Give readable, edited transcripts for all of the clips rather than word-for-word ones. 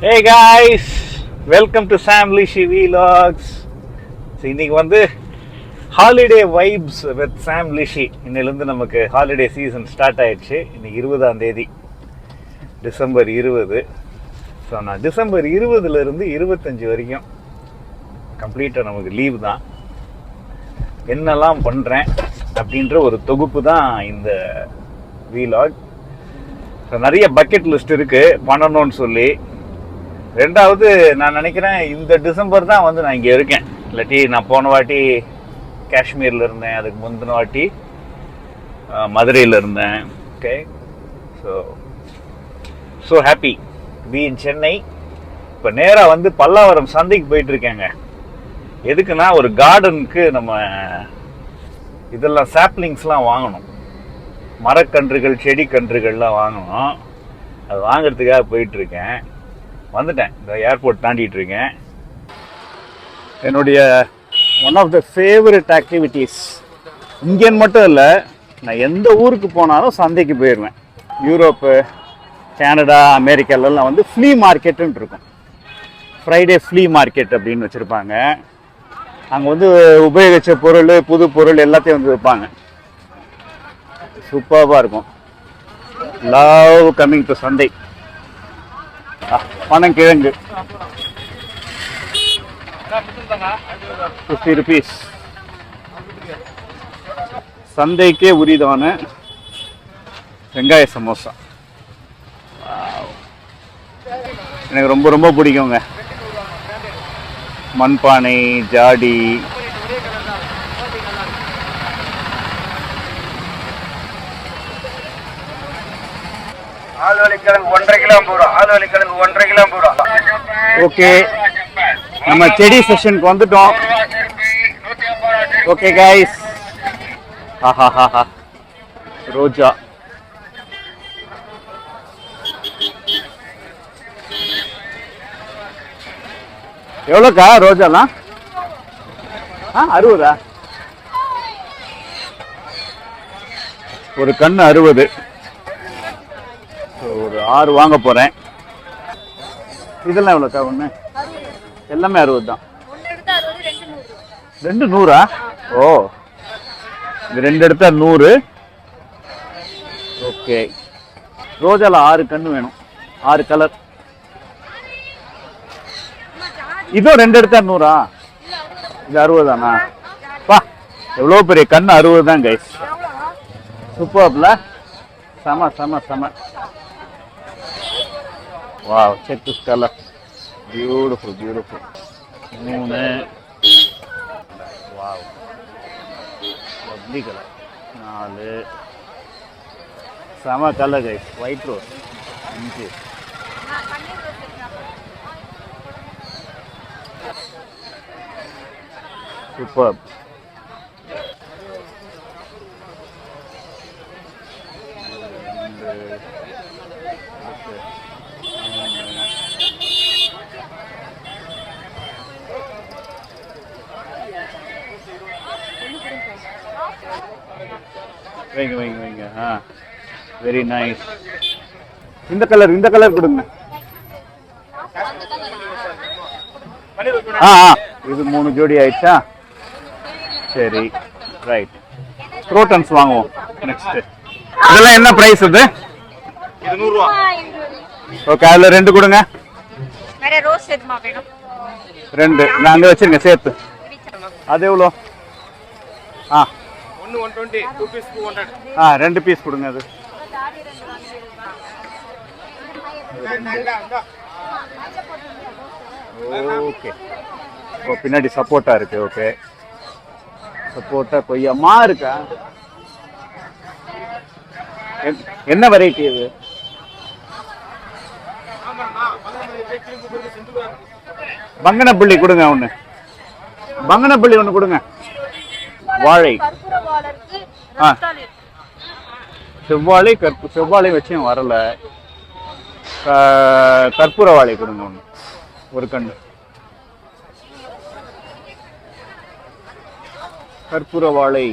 Hey guys, welcome to Sam Lishi vlogs. இன்னைக்கு வந்து holiday vibes with சாம் லிஷி. இன்னிலிருந்து நமக்கு ஹாலிடே சீசன் ஸ்டார்ட் ஆயிடுச்சு. இன்னைக்கு 20ஆம் தேதி டிசம்பர் 20. ஸோ நான் டிசம்பர் 20லேருந்து 25 வரைக்கும் கம்ப்ளீட்டாக நமக்கு லீவ் தான். என்னெல்லாம் பண்ணுறேன் அப்படின்ற ஒரு தொகுப்பு தான் இந்த vlog. ஸோ நிறைய பக்கெட் லிஸ்ட் இருக்குது பண்ணணும்னு சொல்லி. ரெண்டாவது நான் நினைக்கிறேன் இந்த டிசம்பர் தான் வந்து நான் இங்கே இருக்கேன். இல்லாட்டி நான் போன வாட்டி காஷ்மீரில் இருந்தேன், அதுக்கு முந்தின வாட்டி மதுரையில் இருந்தேன். Okay, so happy be in Chennai. இப்போ நேராக வந்து பல்லாவரம் சந்தைக்கு போயிட்டுருக்கேங்க. எதுக்குன்னா ஒரு கார்டனுக்கு நம்ம இதெல்லாம் சாப்ளிங்ஸ்லாம் வாங்கணும், மரக்கன்றுகள் செடி கன்றுகள்லாம் வாங்கணும். அது வாங்கிறதுக்காக போயிட்டுருக்கேன். வந்துட்டேன், இந்த ஏர்போர்ட் தாண்டிட்டு இருக்கேன். என்னுடைய one of the favourite activities இங்கேன்னு மட்டும் இல்லை, நான் எந்த ஊருக்கு போனாலும் சந்தைக்கு போயிடுவேன். யூரோப்பு, கனடா, அமெரிக்காலலாம் வந்து ஃப்ளீ மார்க்கெட்டுன்னு இருக்கும். ஃப்ரைடே ஃப்ளீ மார்க்கெட் அப்படின்னு வச்சுருப்பாங்க. அங்கே வந்து உபயோகித்த பொருள், புது பொருள் எல்லாத்தையும் வந்து வைப்பாங்க. சூப்பராக இருக்கும். லவ் கம்மிங் டு சந்தை. பனங்கிழங்கு 50 rupees. சந்தைக்கே உரிதான வெங்காய சமோசா எனக்கு ரொம்ப ரொம்ப பிடிக்குங்க. மண்பானை, ஜாடி, ஓகே. நம்ம செடி செஷனுக்கு வந்துட்டோம். ஓகே கைஸ், ஆஹா ரோஜா எவ்வளோக்கா ரோஜாலாம்? 60. ஒரு கண்ணு 60. ஒரு 6 வாங்க போறேன். இதெல்லாம் எவ்வளோக்கா? ஒன்று எல்லாமே 60 தான். 2 100. ஓ, இது 2 எடுத்தா 100. ஓகே, ரோஜால 6 கண்ணு வேணும், 6 கலர். இதுவும் 2 எடுத்தா 100. இது 60 தானா? பா, எவ்வளோ பெரிய கண்ணு! 60 தான் கைஸ். சூப்பர்ல, செம செம செம. Wow, check this color. Beautiful, beautiful. 3. Wow. Lovely color. 4. Sama color guys. White rose. Thank you. Superb. வைங்க. Very nice. இந்த கலர் கொடுங்க. இது 3 ஜோடி ஆயிடுச்சா? சரி, ரைட். குரோட்டன்ஸ் வாங்குவோம் நெக்ஸ்ட். இதெல்லாம் என்ன பிரைஸ்? இது 100 ரூபா. ஓகே, அதுல 2 கொடுங்க. வேற ரோஸ் எதுமா வேணும்? 2 நான் அங்க வச்சிருங்க சேர்த்து. அது எவ்வளோ? 120, 2 பீஸ் 200. 2 பீஸ் கொடுங்க. அது ஓகே. ஓ, பின்னாடி சப்போட்டா இருக்கு. ஓகே, சப்போட்டா கொய்யாமா இருக்கா? என்ன வெரைட்டி இது? பங்கனப்பள்ளி கொடுங்க. பங்கனப்பள்ளி ஒன்று கொடுங்க. வாழை, செவ்வாழை வச்சும் வரல. கற்பூர வாழை கொடுங்க ஒன்று, ஒரு கண்டு. கற்பூர வாழை.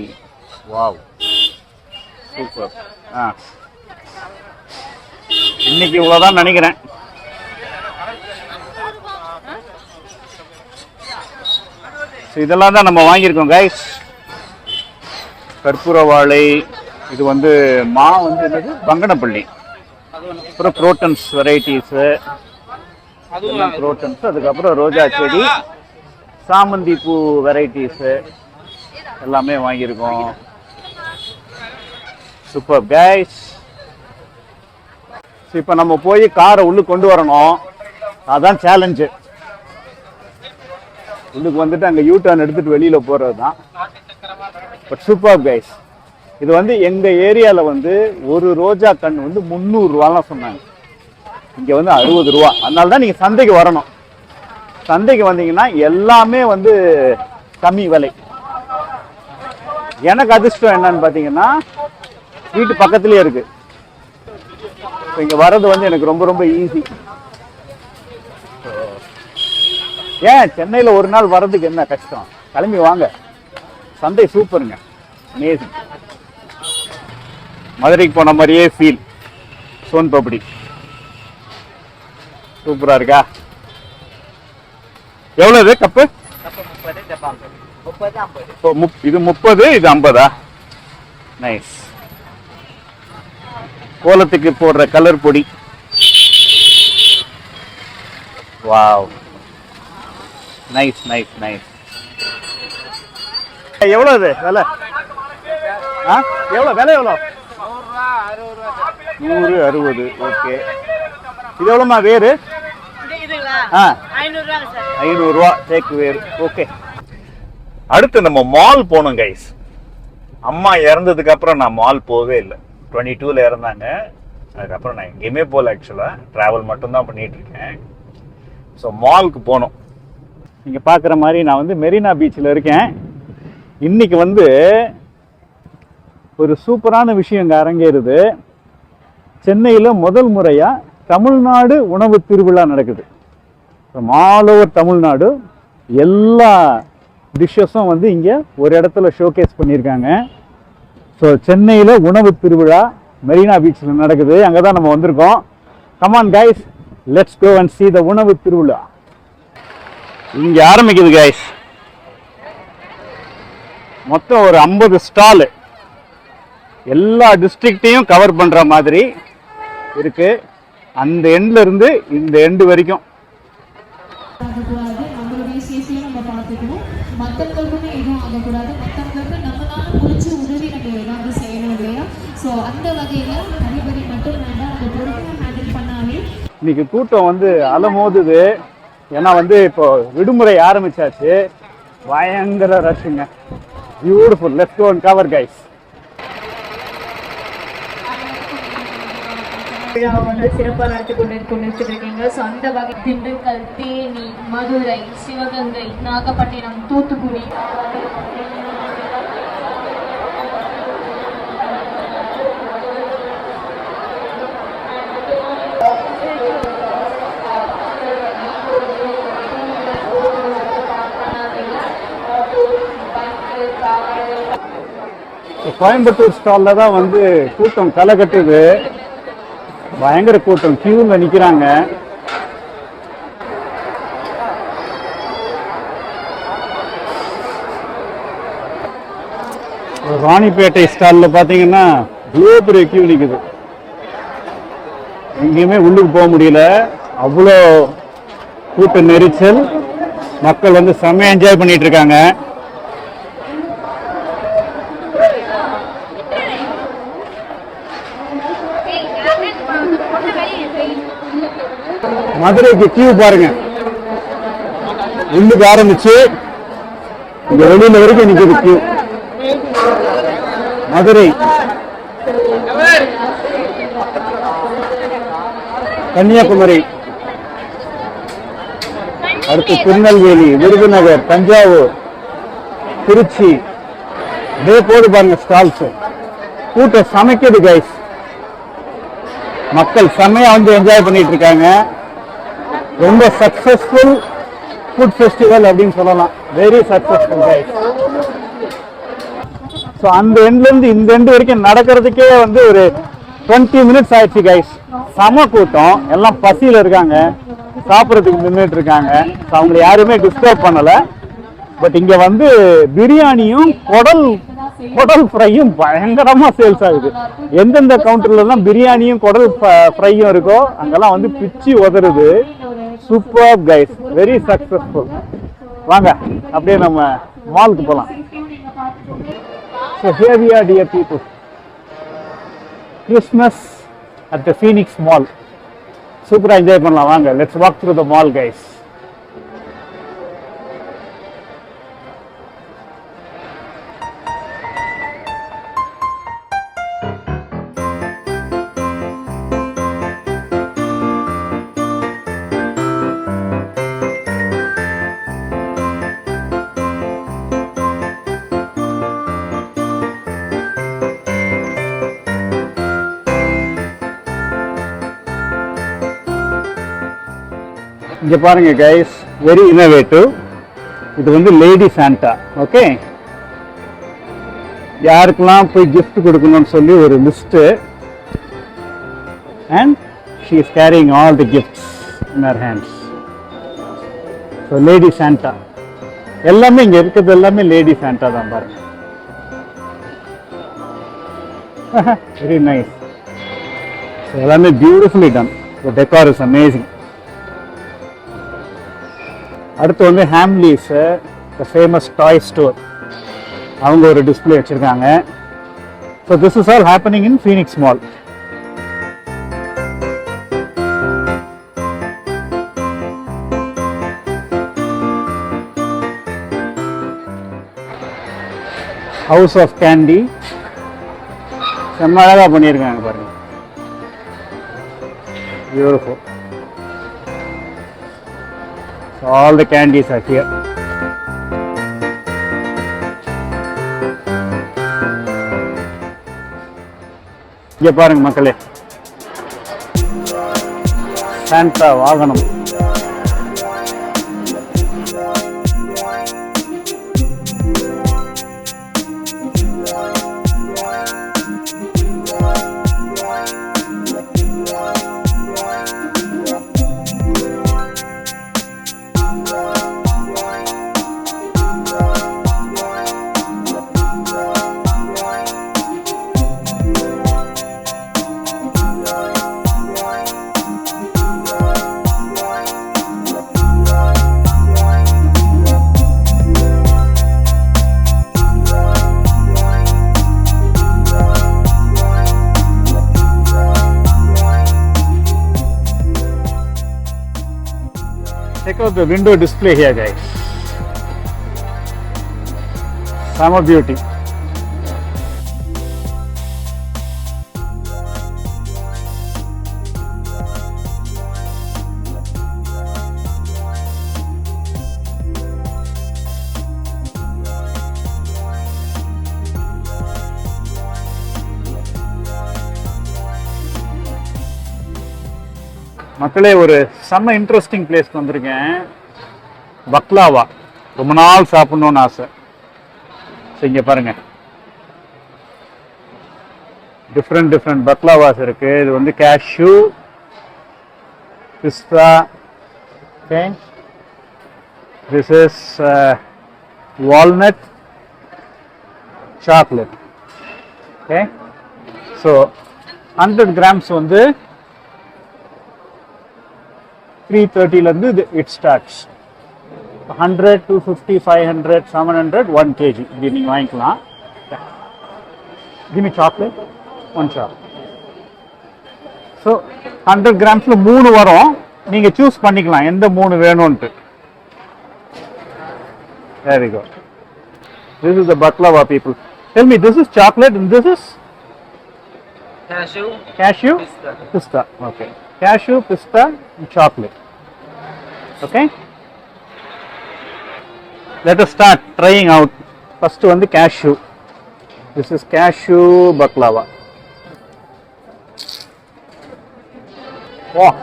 Wow, super. இன்னைக்கு இவ்வளோதான் நினைக்கிறேன். இதெல்லாம் தான் நம்ம வாங்கியிருக்கோம் கைஸ். கற்பூர வாழை, இது வந்து மா வந்து என்னது பங்கனப்பள்ளி, அப்புறம் குரோட்டன்ஸ் வெரைட்டிஸு, குரோட்டன்ஸ், அதுக்கப்புறம் ரோஜா செடி, சாமந்தி பூ வெரைட்டிஸு எல்லாமே வாங்கியிருக்கோம். Super guys. இப்போ நம்ம போய் காரை உள்ளுக்கு கொண்டு வரணும், அதான் சேலஞ்சு. உள்ளுக்கு வந்துட்டு அங்கே யூ டர்ன் எடுத்துட்டு வெளியில் போகிறது தான். But super guys. இது வந்து எங்கள் ஏரியாவில் வந்து ஒரு ரோஜா கண் வந்து 300 ரூபாலாம் சொன்னாங்க. இங்கே வந்து 60 ரூபா. அதனால தான் நீங்கள் சந்தைக்கு வரணும். சந்தைக்கு வந்தீங்கன்னா எல்லாமே வந்து கம்மி விலை. எனக்கு அதிர்ஷ்டம் என்னன்னு பார்த்தீங்கன்னா வீட்டு பக்கத்துலேயே இருக்கு. இப்போ இங்கே வர்றது வந்து எனக்கு ரொம்ப ரொம்ப ஈஸி. ஏன் சென்னையில் ஒரு நாள் வர்றதுக்கு என்ன கஷ்டம்? கிளம்பி வாங்க, சந்தை சூப்பருங்க, அமேசிங். மதுரைக்கு போன மாதிரியே ஃபீல். சோன் பப்படி சூப்பரா இருக்கா? எவ்வளவு இது கப்பு? இது 30, இது 50. நைஸ். கோலத்துக்கு போடுற கலர் பொடி. Wow, nice nice nice. எவ்வளவு விலை? எவ்வளோ விலை? எவ்வளோ? 100, 60. ஓகே. இது எவ்வளோமா வேறு? 500 ரூபா தேக்கு வேறு. ஓகே. அடுத்து நம்ம மால் போனோம் கைஸ். அம்மா இறந்ததுக்கு அப்புறம் நான் மால் போவே இல்லை. 22ல் இறந்தாங்க. அதுக்கப்புறம் நான் எங்கேயுமே போகல. ஆக்சுவலாக ட்ராவல் மட்டும்தான் பண்ணிட்டு இருக்கேன். ஸோ மாலுக்கு போனோம். நீங்கள் பார்க்குற மாதிரி நான் வந்து மெரினா பீச்சில் இருக்கேன். இன்னைக்கு வந்து ஒரு சூப்பரான விஷயம் இங்கே அரங்கேறுது. சென்னையில் முதல் முறையாக தமிழ்நாடு உணவு திருவிழா நடக்குது. ஆல் ஓவர் தமிழ்நாடு எல்லா டிஷ்ஷஸும் வந்து இங்கே ஒரு இடத்துல ஷோகேஸ் பண்ணியிருக்காங்க. ஸோ சென்னையில் உணவு திருவிழா மெரினா பீச்சில் நடக்குது. அங்கே தான் நம்ம வந்திருக்கோம். Come on guys, let's go and see the உணவு திருவிழா. இங்கே ஆரம்பிக்குது கைஸ். மொத்தம் ஒரு 50 ஸ்டாலு எல்லா டிஸ்ட்ரிக்டையும் கவர் பண்ணுற மாதிரி இருக்கு. அந்த எண்ட்ல இருந்து இந்த எண்டு வரைக்கும். நம்மளுடைய சேஃப்டியை நம்ம பார்த்துக்கணும். மற்றவங்களுக்குமே எதுவும் ஆகக்கூடாது. மற்றவங்களுக்கு நம்மளால முடிச்ச உதவி நம்ம ஏதாவது செய்யணும் இல்லையா? ஸோ அந்த வகையில் தனிபதி மட்டும் வேண்டாம், நம்ம பொறுப்பாக ஹேண்டில் பண்ணாலே. இன்னைக்கு கூட்டம் வந்து அலமோதுது. ஏன்னா வந்து இப்போ விடுமுறை ஆரம்பிச்சாச்சு. பயங்கர ரஷ்ங்க. Beautiful. Let's go and cover guys. சிறப்பாக நடத்தி கொண்டிருக்கீங்க. ஸோ அந்த வகை திண்டுக்கல், தேனி, மதுரை, சிவகங்கை, நாகப்பட்டினம், தூத்துக்குடி, கோயம்புத்தூர் ஸ்டால்ல தான் வந்து கூட்டம் களை கட்டுது. பயங்கர கூட்டம், கியூல நிக்கிறாங்க. ராணிப்பேட்டை ஸ்டால்ல பாத்தீங்கன்னா இவ்வளோ பெரிய கியூ நிக்குது. எங்கேயுமே உள்ளுக்கு போக முடியல, அவ்வளோ கூட்ட நெரிசல். மக்கள் வந்து செம்மையா என்ஜாய் பண்ணிட்டு இருக்காங்க. மதுரைக்கு கியூ பாருங்க, உள்ளுக்கு ஆரம்பிச்சு இங்க வெளியில வரைக்கும் நிக்குது கியூ. மதுரை, கன்னியாகுமரி, அடுத்து திருநெல்வேலி, விருதுநகர், தஞ்சாவூர், திருச்சி, இதே போது பாருங்க ஸ்டால்ஸ். கூட்டம் சமைக்குது கைஸ். மக்கள் செம்மையா வந்து என்ஜாய் பண்ணிட்டு இருக்காங்க. ரொம்ப சக்சஸ்ஃபுல் ஃபுட் ஃபெஸ்டிவல் அப்படின்னு சொல்லலாம். Very successful guys. ஸோ அந்த எண்ட்ல இருந்து இந்த எண்டு வரைக்கும் நடக்கிறதுக்கே வந்து ஒரு 20 மினிட்ஸ் ஆயிடுச்சு கைஸ். சம கூட்டம், எல்லாம் பசியில் இருக்காங்க. சாப்பிட்றதுக்கு நின்றுட்டு இருக்காங்க. அவங்களை யாருமே டிஸ்டர்ப் பண்ணல. பட் இங்க வந்து பிரியாணியும் குடல் ஃப்ரையும் பயங்கரமா சேல்ஸ் ஆகுது. எந்தெந்த கவுண்டர்லாம் பிரியாணியும் குடல் ஃப்ரையும் இருக்கோ அங்கெல்லாம் வந்து பிச்சு உதறுது. Super guys, very successful. வாங்க அப்படியே நம்ம மாலுக்கு போகலாம். So here we are, dear people. Christmas at the Phoenix Mall. Super enjoy பண்ணலாம் வாங்க. Let's walk through the mall, guys. இங்க பாருங்க கைஸ், வெரி இன்னோவேட்டிவ். இது வந்து லேடி சாண்டா. ஓகே, யாருக்கெல்லாம் போய் கிஃப்ட் கொடுக்கணும்னு சொல்லி ஒரு list. And she is carrying all the gifts in her hands. So lady Santa எல்லாமே இங்க இருக்கிறது எல்லாமே லேடி சாண்டா தான் பாருங்க. Very nice. எல்லாமே beautifully done. The decor is amazing. அடுத்து வந்து ஹேம்லீஸ், த ஃபேமஸ் டாய் ஸ்டோர், அவங்க ஒரு டிஸ்பிளே வச்சிருக்காங்க. So this is all happening in Phoenix mall. House of candy செம்ம அழகாக பண்ணியிருக்காங்க பாருங்க. Beautiful. So all the candies are here. இங்க பாருங்க மக்களே, சாண்டா வாகனம். Check out the window display here, guys. Summer beauty. மக்களே, ஒரு செம்ம இன்ட்ரெஸ்டிங் பிளேஸ்க்கு வந்திருக்கேன். பக்லாவா ரொம்ப நாள் சாப்பிடணும்னு ஆசை. ஸோ இங்கே பாருங்க, டிஃப்ரெண்ட் பக்லாவாஸ் இருக்கு. இது வந்து கேஷ்யூ, பிஸ்தா. Okay, this is walnut, chocolate. Okay, so 100 grams வந்து 330 it starts. 100, 250, 500, 700, 1 kg. இது நீங்கள் வாங்கிக்கலாம். Give me chocolate, 1 chocolate. So 100 grams 3 வரும். நீங்கள் சூஸ் பண்ணிக்கலாம் எந்த 3 வேணும்ன்ட்டு. There we go. This is the baklava, people. Tell me, this is chocolate and this is? Cashew? Pista. Okay. Cashew, pista, and chocolate. Okay? Let us start trying out. First one, the cashew. This is cashew baklava. Wow.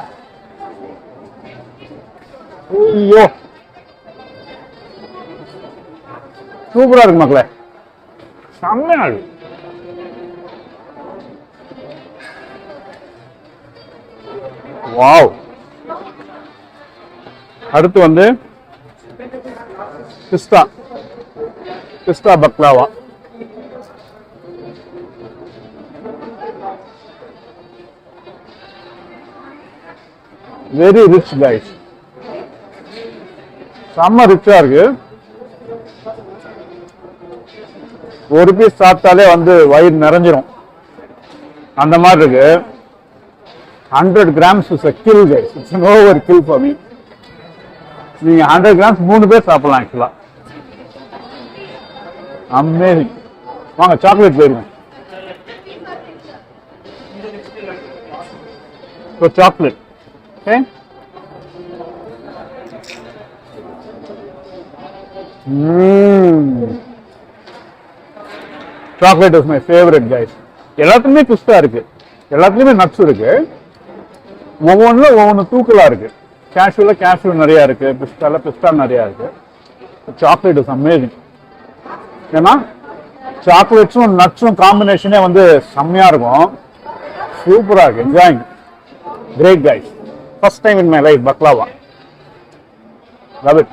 Yo. Super இருக்கு மக்களே. செம்மையா இருக்கு. Wow. அடுத்து வந்து பிஸ்தா baklava. Very rich guys, செம்ம ரிச்சா இருக்கு. ஒரு piece சாப்பிட்டாலே வந்து வயிறு நிறைஞ்சிரும் அந்த மாதிரி இருக்கு. 100 grams is a kill guys. It's an overkill for me. நீங்க 100 grams 3 பேர் சாப்பிடலாம் ஆக்சுவலா. அமேசிங். வாங்க சாக்லேட் போயிருங்க. So chocolate. Okay. Chocolate is my favorite guys. எல்லாத்துலயுமே பிஸ்தா இருக்கு, எல்லாத்துலயுமே நட்ஸ் இருக்கு, ஒவ்வொன்றும் தூக்கலா இருக்கு. கேஷ்யூ நிறைய இருக்கு, பிஸ்தா நிறைய இருக்கு. Chocolate is amazing. ஏன்னா சாக்லேட்ஸும் நட்ஸும் காம்பினேஷனே வந்து செம்மையா இருக்கும். சூப்பரா இருக்கு. Enjoying. Great guys. First time in my life baklava. Love it.